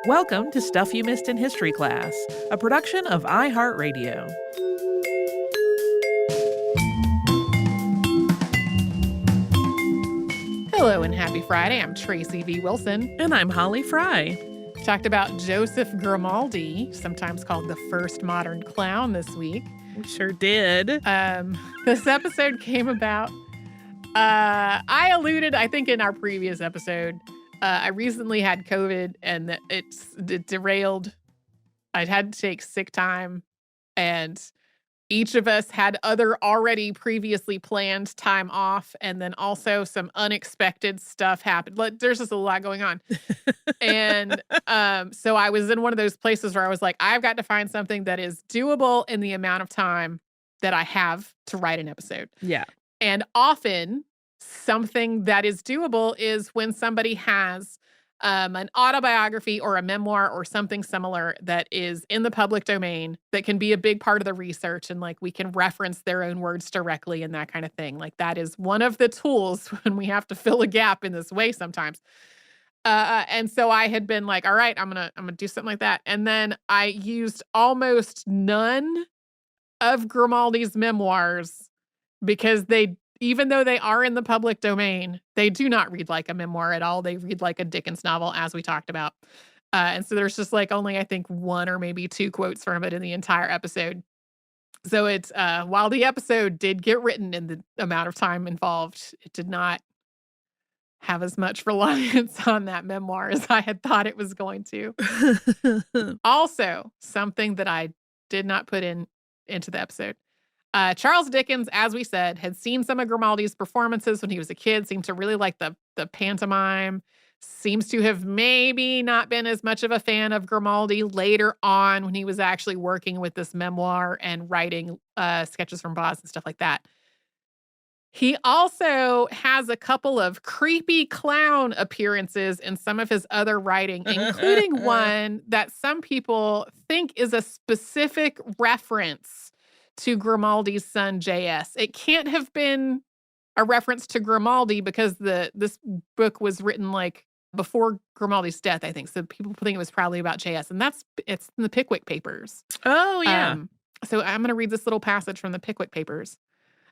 Welcome to Stuff You Missed in History Class, a production of iHeartRadio. Hello and happy Friday. I'm Tracy V. Wilson. And I'm Holly Fry. Talked about Joseph Grimaldi, sometimes called the first modern clown this week. We sure did. This episode came about, I alluded, I think in our previous episode, I recently had COVID and it derailed. I'd had to take sick time and each of us had other already previously planned time off, and then also some unexpected stuff happened. There's just a lot going on. And so I was in one of those places where I was like, I've got to find something that is doable in the amount of time that I have to write an episode. Yeah. And often something that is doable is when somebody has an autobiography or a memoir or something similar that is in the public domain that can be a big part of the research, and like we can reference their own words directly and that kind of thing. Like that is one of the tools when we have to fill a gap in this way sometimes. And so I had been like, all right, I'm gonna do something like that. And then I used almost none of Grimaldi's memoirs because even though they are in the public domain, they do not read like a memoir at all. They read like a Dickens novel, as we talked about. And so there's just like only, I think, one or maybe two quotes from it in the entire episode. So it's, while the episode did get written in the amount of time involved, it did not have as much reliance on that memoir as I had thought it was going to. Also, something that I did not put into the episode. Charles Dickens, as we said, had seen some of Grimaldi's performances when he was a kid, seemed to really like the pantomime, seems to have maybe not been as much of a fan of Grimaldi later on when he was actually working with this memoir and writing sketches from Boz and stuff like that. He also has a couple of creepy clown appearances in some of his other writing, including one that some people think is a specific reference to Grimaldi's son, J.S. It can't have been a reference to Grimaldi because this book was written like before Grimaldi's death, I think. So people think it was probably about J.S. And it's in the Pickwick Papers. Oh, yeah. So I'm going to read this little passage from the Pickwick Papers.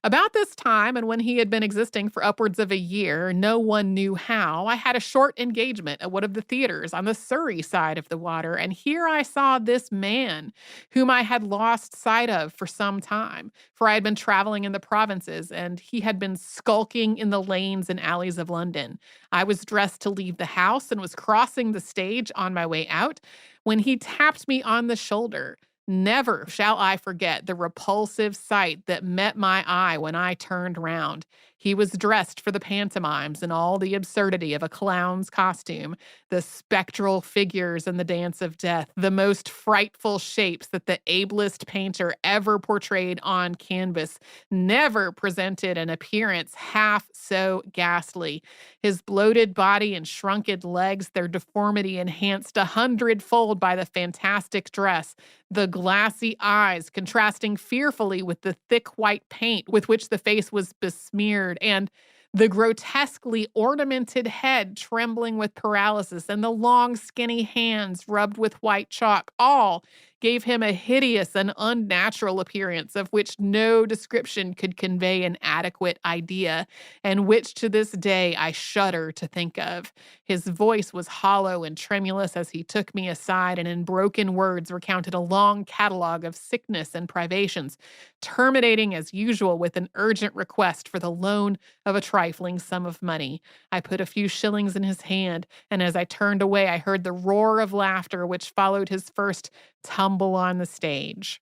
About this time, and when he had been existing for upwards of a year, no one knew how, I had a short engagement at one of the theaters on the Surrey side of the water, and here I saw this man, whom I had lost sight of for some time, for I had been traveling in the provinces, and he had been skulking in the lanes and alleys of London. I was dressed to leave the house and was crossing the stage on my way out, when he tapped me on the shoulder. Never shall I forget the repulsive sight that met my eye when I turned round. He was dressed for the pantomimes in all the absurdity of a clown's costume, the spectral figures in the dance of death, the most frightful shapes that the ablest painter ever portrayed on canvas, never presented an appearance half so ghastly. His bloated body and shrunken legs, their deformity enhanced 100-fold by the fantastic dress, the glassy eyes contrasting fearfully with the thick white paint with which the face was besmeared, and the grotesquely ornamented head trembling with paralysis, and the long skinny hands rubbed with white chalk, all gave him a hideous and unnatural appearance of which no description could convey an adequate idea, and which to this day I shudder to think of. His voice was hollow and tremulous as he took me aside and in broken words recounted a long catalogue of sickness and privations, terminating as usual with an urgent request for the loan of a trifling sum of money. I put a few shillings in his hand, and as I turned away, I heard the roar of laughter which followed his first tumble on the stage.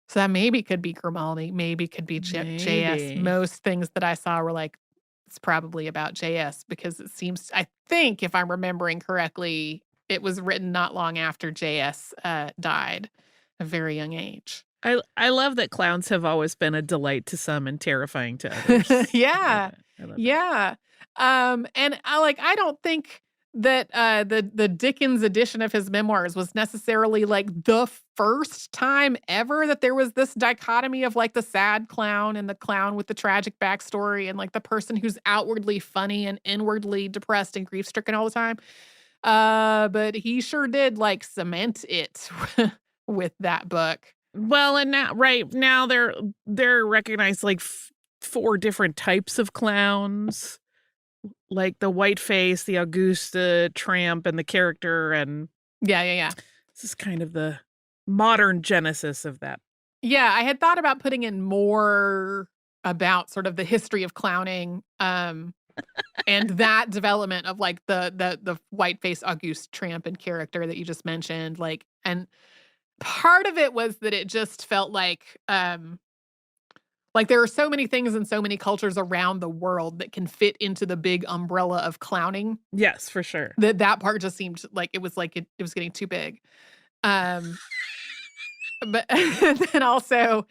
So that maybe could be Grimaldi, maybe could be J.S. Most things that I saw were like, it's probably about J.S. because it seems, I think if I'm remembering correctly, it was written not long after J.S. Died, a very young age. I love that clowns have always been a delight to some and terrifying to others. Yeah. Yeah. And I don't think that the Dickens edition of his memoirs was necessarily like the first time ever that there was this dichotomy of like the sad clown and the clown with the tragic backstory and like the person who's outwardly funny and inwardly depressed and grief-stricken all the time. But he sure did, like, cement it with that book. Well, and now right now they're recognized like 4 different types of clowns, like the white face, the Augusta tramp, and the character, and Yeah. this is kind of the modern genesis of that. Yeah, I had thought about putting in more about sort of the history of clowning, and that development of, like, the white-faced Auguste tramp and character that you just mentioned, like, and part of it was that it just felt like there are so many things in so many cultures around the world that can fit into the big umbrella of clowning, Yes, for sure. that part just seemed like it was getting too big. Um, but then also,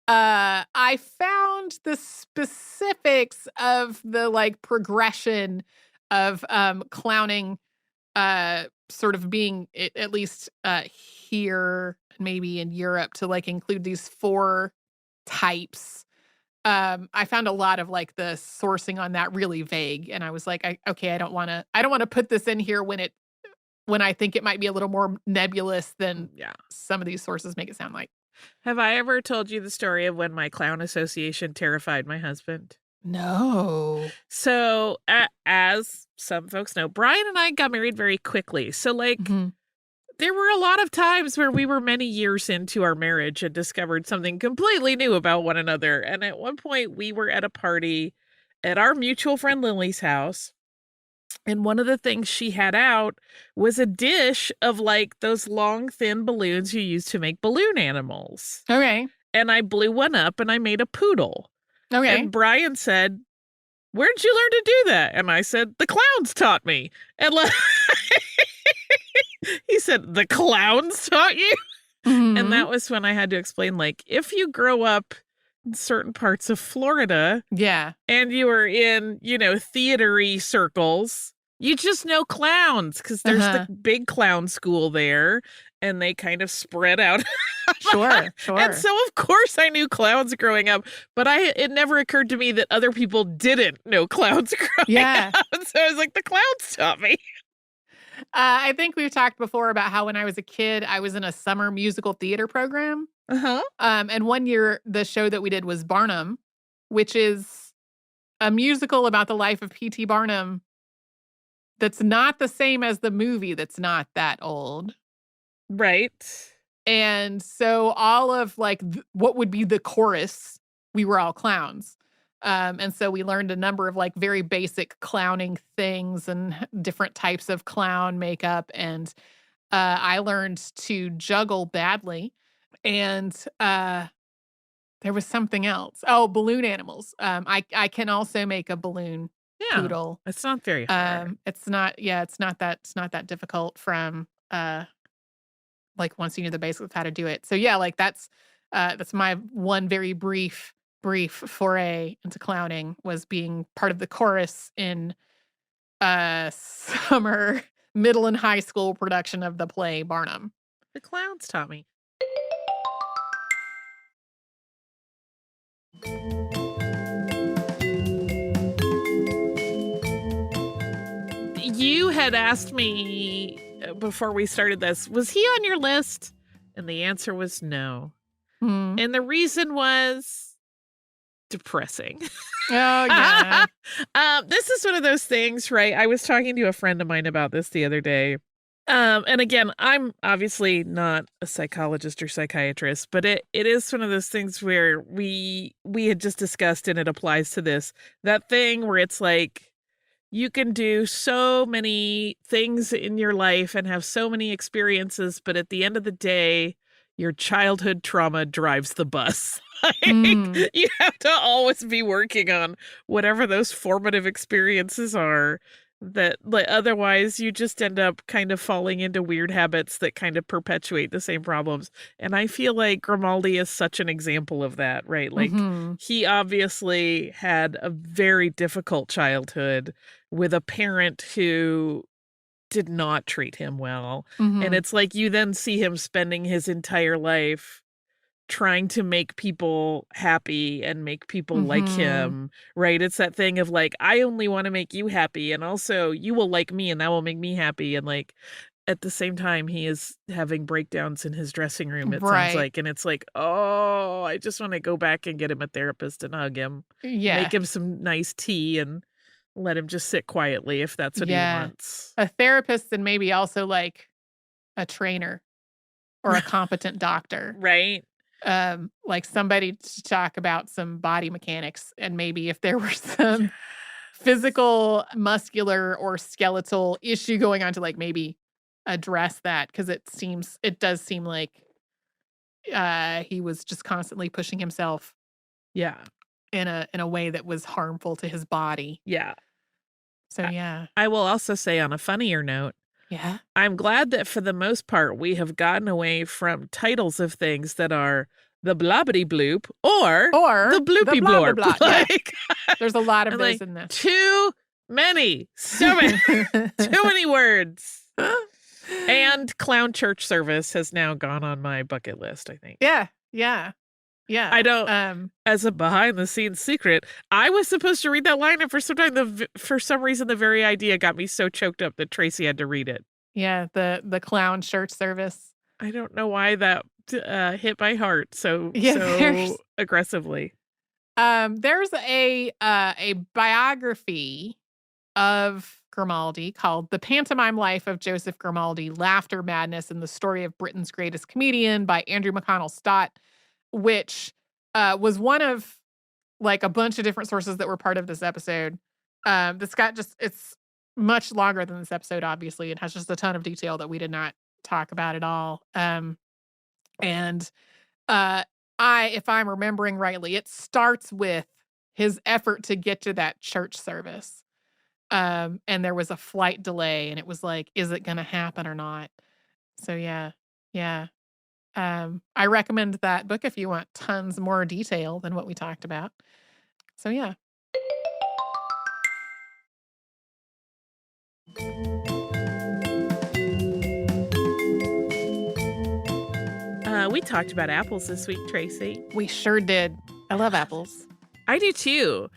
I found the specifics of the, like, progression of, clowning, sort of being at least, here, maybe in Europe, to, like, include these 4 types. I found a lot of, like, the sourcing on that really vague, and I was like, okay, I don't wanna put this in here when I think it might be a little more nebulous than Yeah. some of these sources make it sound like. Have I ever told you the story of when my clown association terrified my husband? No. So, as some folks know, Brian and I got married very quickly. So, like, Mhm. there were a lot of times where we were many years into our marriage and discovered something completely new about one another. And at one point, we were at a party at our mutual friend Lily's house. And one of the things she had out was a dish of like those long, thin balloons you use to make balloon animals. Okay. And I blew one up and I made a poodle. Okay. And Brian said, "Where'd you learn to do that?" And I said, "The clowns taught me." And like, he said, "The clowns taught you?" And Mhm. that was when I had to explain, like, if you grow up in certain parts of Florida Yeah. and you are in, theater-y circles, you just know clowns because there's the Uh-huh. big clown school there, and they kind of spread out. Sure, And sure. so, of course, I knew clowns growing up, but it never occurred to me that other people didn't know clowns growing Yeah. up. So I was like, the clowns taught me. I think we've talked before about how when I was a kid, I was in a summer musical theater program. Uh-huh. And one year, the show that we did was Barnum, which is a musical about the life of P.T. Barnum that's not the same as the movie that's not that old. Right. And so all of, like, what would be the chorus, we were all clowns. And so we learned a number of, like, very basic clowning things and different types of clown makeup, and, I learned to juggle badly, and, there was something else. Oh, balloon animals. I can also make a balloon Yeah. poodle. It's not very hard. It's not that difficult from, like, once you know the basics of how to do it. So, yeah, like, that's my one very brief foray into clowning, was being part of the chorus in a summer, middle and high school production of the play Barnum. The clowns taught me. You had asked me before we started this, was he on your list? And the answer was no. Mhm. And the reason was depressing. Oh, yeah. This is one of those things, right? I was talking to a friend of mine about this the other day. And again, I'm obviously not a psychologist or psychiatrist, but it is one of those things where we had just discussed, and it applies to this, that thing where it's like, you can do so many things in your life and have so many experiences, but at the end of the day, your childhood trauma drives the bus. Mm. You have to always be working on whatever those formative experiences are, that like otherwise you just end up kind of falling into weird habits that kind of perpetuate the same problems. And I feel like Grimaldi is such an example of that, right? Like, Mhm. he obviously had a very difficult childhood with a parent who did not treat him well. And Mhm. it's like you then see him spending his entire life trying to make people happy and make people like Mhm. him, right? It's that thing of like, I only want to make you happy, and also you will like me and that will make me happy. And like at the same time, he is having breakdowns in his dressing room, it sounds Right. like. And it's like, oh, I just want to go back and get him a therapist and hug him, Yeah. make him some nice tea, and let him just sit quietly if that's what he Yeah. wants. A therapist and maybe also like a trainer or a competent doctor. Right? Like somebody to talk about some body mechanics and maybe if there were some physical, muscular, or skeletal issue going on to like maybe address that because it does seem like he was just constantly pushing himself Yeah. in a way that was harmful to his body. Yeah. So yeah. I will also say, on a funnier note, Yeah. I'm glad that for the most part we have gotten away from titles of things that are the blobbity bloop or Or the bloopy blah, blah, blorp. blah. Yeah. Like, There's a lot of I'm those like, in this. too many, so many, too many words. And clown church service has now gone on my bucket list, I think. Yeah. Yeah. Yeah. I don't, as a behind the scenes secret, I was supposed to read that line, and for some reason, the very idea got me so choked up that Tracy had to read it. Yeah, the clown church service. I don't know why that hit my heart so aggressively. There's a biography of Grimaldi called The Pantomime Life of Joseph Grimaldi, Laughter, Madness, and the Story of Britain's Greatest Comedian by Andrew McConnell Stott, which was one of like a bunch of different sources that were part of this episode. It's much longer than this episode, obviously. It has just a ton of detail that we did not talk about at all. And if I'm remembering rightly, it starts with his effort to get to that church service. And there was a flight delay, and it was like, is it going to happen or not? So yeah. I recommend that book if you want tons more detail than what we talked about. So yeah. We talked about apples this week, Tracy. We sure did. I love apples. I do too.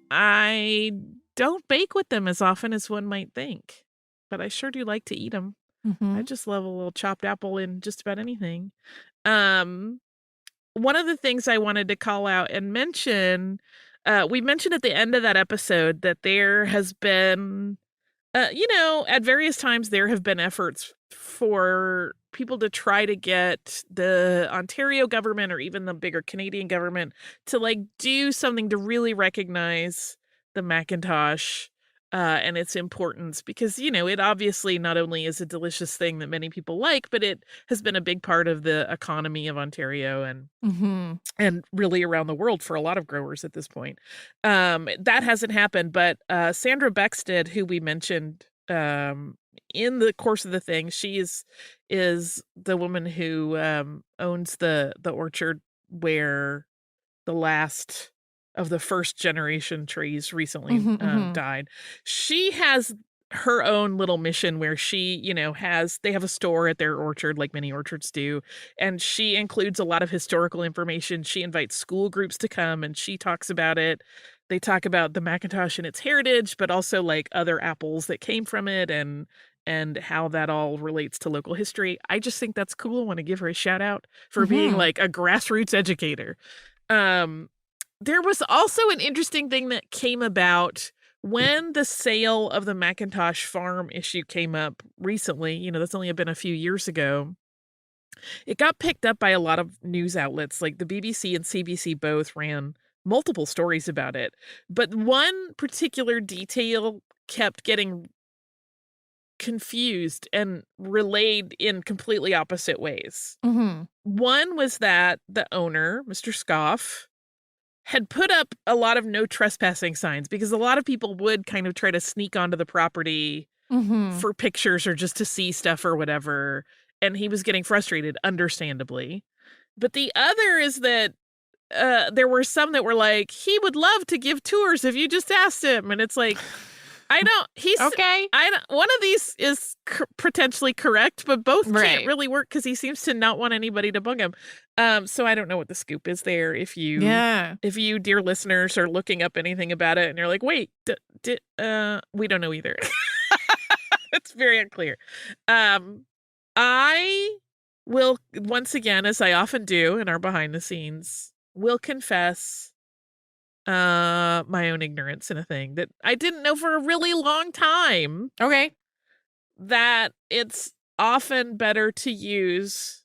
I don't bake with them as often as one might think, but I sure do like to eat them. I just love a little chopped apple in just about anything. One of the things I wanted to call out and mention, we mentioned at the end of that episode that there has been, at various times there have been efforts for people to try to get the Ontario government or even the bigger Canadian government to like do something to really recognize the Macintosh and its importance, because, it obviously not only is a delicious thing that many people like, but it has been a big part of the economy of Ontario and really around the world for a lot of growers at this point. That hasn't happened, but Sandra Bexted, who we mentioned in the course of the thing, she is the woman who owns the orchard where the last of the first generation trees recently died. She has her own little mission where she, they have a store at their orchard like many orchards do, and she includes a lot of historical information. She invites school groups to come and she talks about it. They talk about the Macintosh and its heritage, but also like other apples that came from it and how that all relates to local history. I just think that's cool. I want to give her a shout out for being like a grassroots educator. There was also an interesting thing that came about when the sale of the Macintosh farm issue came up recently. That's only been a few years ago. It got picked up by a lot of news outlets, like the BBC and CBC both ran multiple stories about it. But one particular detail kept getting confused and relayed in completely opposite ways. One was that the owner, Mr. Scoff, had put up a lot of no trespassing signs because a lot of people would kind of try to sneak onto the property for pictures or just to see stuff or whatever. And he was getting frustrated, understandably. But the other is that there were some that were like, he would love to give tours if you just asked him. And it's like, I don't. Okay. One of these is potentially correct, but both can't Right. really work because he seems to not want anybody to bug him. So I don't know what the scoop is there. If you, dear listeners, are looking up anything about it, and you're like, wait, we don't know either. It's very unclear. I will once again, as I often do in our behind the scenes, will confess my own ignorance in a thing that I didn't know for a really long time, Okay. that it's often better to use,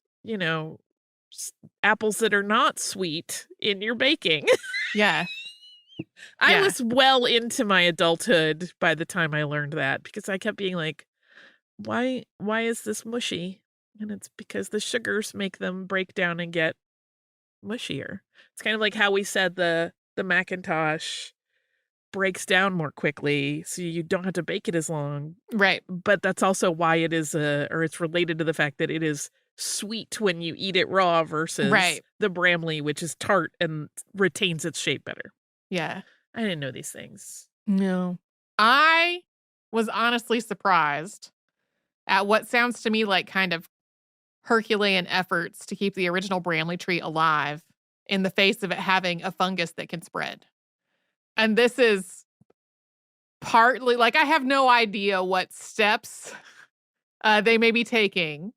apples that are not sweet in your baking. Yeah. I Yeah. was well into my adulthood by the time I learned that, because I kept being like, why is this mushy? And it's because the sugars make them break down and get mushier. It's kind of like how we said the Macintosh breaks down more quickly, so you don't have to bake it as long. Right. But that's also why it is or it's related to the fact that it is sweet when you eat it raw versus the Bramley, which is tart and retains its shape better. Yeah. I didn't know these things. No. I was honestly surprised at what sounds to me like kind of Herculean efforts to keep the original Bramley tree alive in the face of it having a fungus that can spread. And this is partly, like, I have no idea what steps they may be taking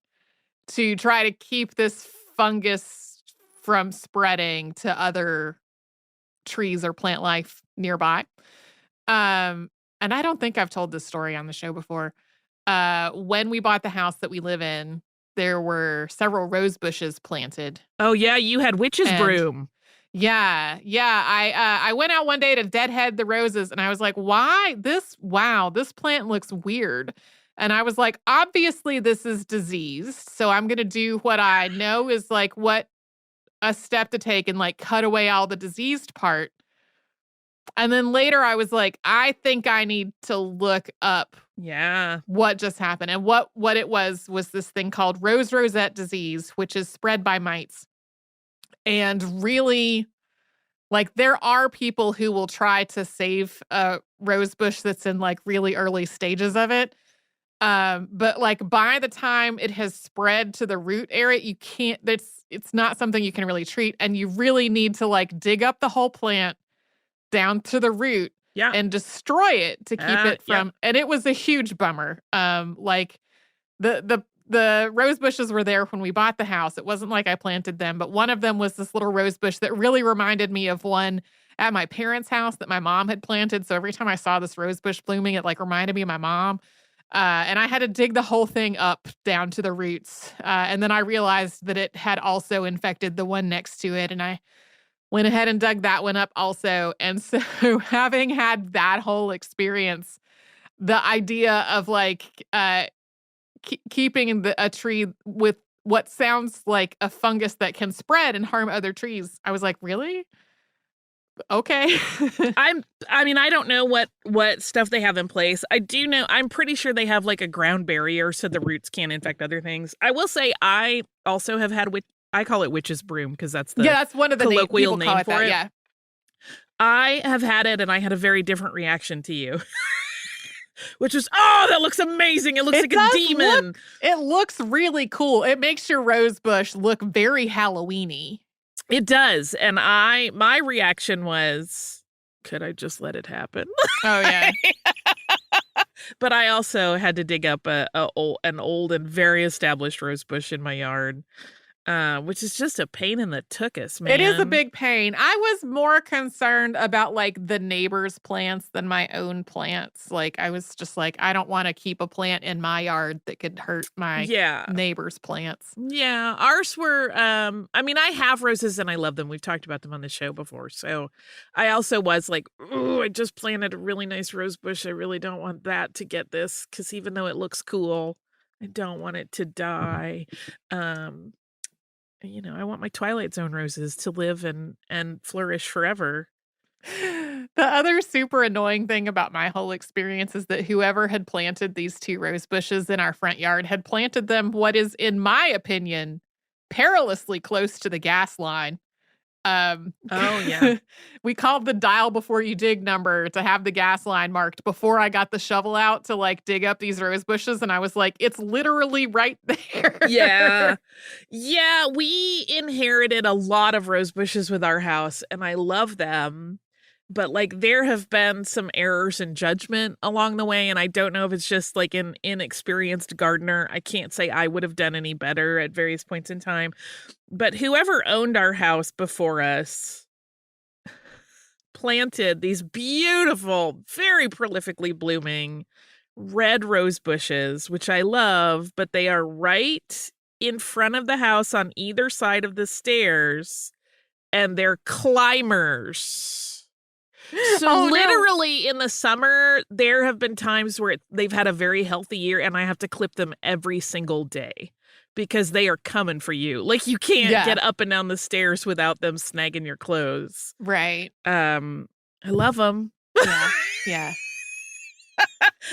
to try to keep this fungus from spreading to other trees or plant life nearby. And I don't think I've told this story on the show before. When we bought the house that we live in, there were several rose bushes planted. Oh, yeah, you had witch's broom. Yeah. I went out one day to deadhead the roses, and I was like, this plant looks weird. And I was like, obviously this is diseased, so I'm going to do what I know is like what a step to take and like cut away all the diseased part. And then later I was like, I think I need to look up what just happened. And what it was this thing called rose rosette disease, which is spread by mites. And really, like, there are people who will try to save a rose bush that's in like really early stages of it. But like by the time it has spread to the root area, you can't, it's not something you can really treat. And you really need to like dig up the whole plant down to the root and destroy it to keep it from, and it was a huge bummer. Like the rose bushes were there when we bought the house. It wasn't like I planted them, but one of them was this little rose bush that really reminded me of one at my parents' house that my mom had planted. So every time I saw this rose bush blooming, it like reminded me of my mom. And I had to dig the whole thing up down to the roots. And then I realized that it had also infected the one next to it. And I went ahead and dug that one up also. And so having had that whole experience, the idea of like keeping a tree with what sounds like a fungus that can spread and harm other trees, I was like, really? Okay. I don't know what stuff they have in place. I do know, I'm pretty sure they have like a ground barrier so the roots can't infect other things. I will say I also have had I call it witch's broom because that's that's one of the colloquial name for it. Yeah. I have had it and I had a very different reaction to you. Which was, oh, that looks amazing. It looks like a demon. It looks really cool. It makes your rose bush look very Halloween-y. It does. And my reaction was, could I just let it happen? Oh, yeah. But I also had to dig up an old and very established rose bush in my yard. Which is just a pain in the tuchus, man. It is a big pain. I was more concerned about like the neighbors' plants than my own plants. Like I was just like, I don't want to keep a plant in my yard that could hurt my neighbors' plants. Yeah, ours were. I have roses and I love them. We've talked about them on the show before. So I also was like, ooh, I just planted a really nice rose bush. I really don't want that to get this because even though it looks cool, I don't want it to die. I want my Twilight Zone roses to live and flourish forever. The other super annoying thing about my whole experience is that whoever had planted these two rose bushes in our front yard had planted them what is, in my opinion, perilously close to the gas line. Oh, yeah. We called the dial before you dig number to have the gas line marked before I got the shovel out to like dig up these rose bushes. And I was like, it's literally right there. Yeah. Yeah, we inherited a lot of rose bushes with our house, and I love them. But like there have been some errors in judgment along the way, and I don't know if it's just like an inexperienced gardener. I can't say I would have done any better at various points in time. But whoever owned our house before us planted these beautiful, very prolifically blooming red rose bushes, which I love, but they are right in front of the house on either side of the stairs, and they're climbers. So literally in the summer, there have been times where they've had a very healthy year and I have to clip them every single day because they are coming for you. Like you can't get up and down the stairs without them snagging your clothes. Right. I love them. Yeah. Yeah.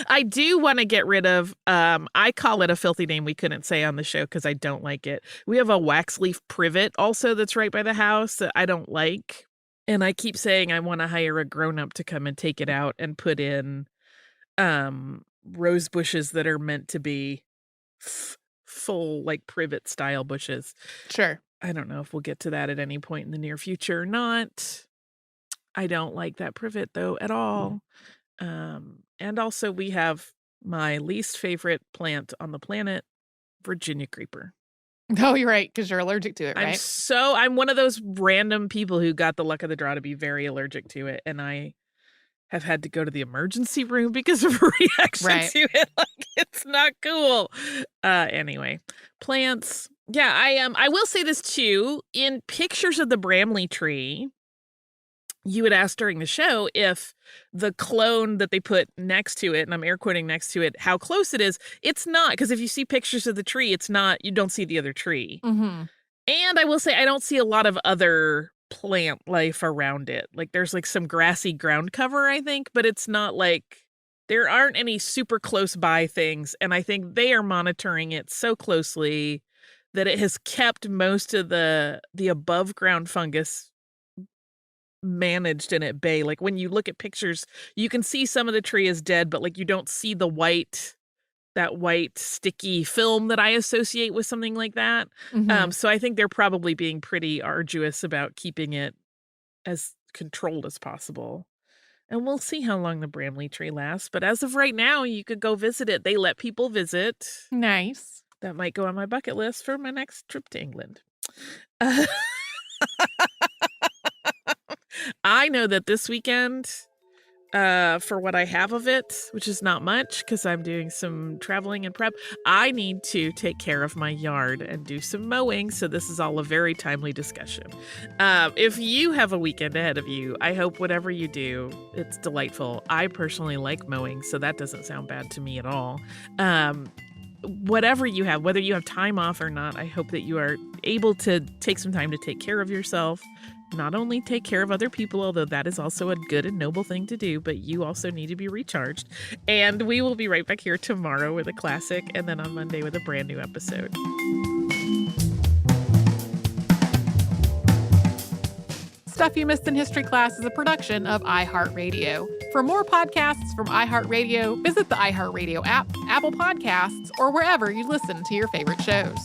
I do want to get rid of, I call it a filthy name we couldn't say on the show because I don't like it. We have a wax leaf privet also that's right by the house that I don't like. And I keep saying I want to hire a grown-up to come and take it out and put in rose bushes that are meant to be full, like privet style bushes. Sure. I don't know if we'll get to that at any point in the near future or not. I don't like that privet though at all. And also we have my least favorite plant on the planet, Virginia creeper. Oh, you're right, because you're allergic to it, right? I'm one of those random people who got the luck of the draw to be very allergic to it, and I have had to go to the emergency room because of a reaction to it. Like, it's not cool. Anyway, plants. Yeah, I will say this too. In pictures of the Bramley tree, you had asked during the show if the clone that they put next to it, and I'm air quoting next to it, how close it is. It's not, because if you see pictures of the tree, it's not, you don't see the other tree. Mm-hmm. And I will say, I don't see a lot of other plant life around it. Like there's like some grassy ground cover, I think, but it's not like, there aren't any super close by things. And I think they are monitoring it so closely that it has kept most of the above ground fungus managed and at bay. Like when you look at pictures, you can see some of the tree is dead, but like you don't see that white sticky film that I associate with something like that. Mm-hmm. So I think they're probably being pretty arduous about keeping it as controlled as possible. And we'll see how long the Bramley tree lasts. But as of right now, you could go visit it. They let people visit. Nice. That might go on my bucket list for my next trip to England. I know that this weekend, for what I have of it, which is not much because I'm doing some traveling and prep, I need to take care of my yard and do some mowing. So this is all a very timely discussion. If you have a weekend ahead of you, I hope whatever you do, it's delightful. I personally like mowing, so that doesn't sound bad to me at all. Whatever you have, whether you have time off or not, I hope that you are able to take some time to take care of yourself. Not only take care of other people, although that is also a good and noble thing to do, but you also need to be recharged. And we will be right back here tomorrow with a classic, and then on Monday with a brand new episode. Stuff You Missed in History Class is a production of iHeartRadio. For more podcasts from iHeartRadio, visit the iHeartRadio app, Apple Podcasts, or wherever you listen to your favorite shows.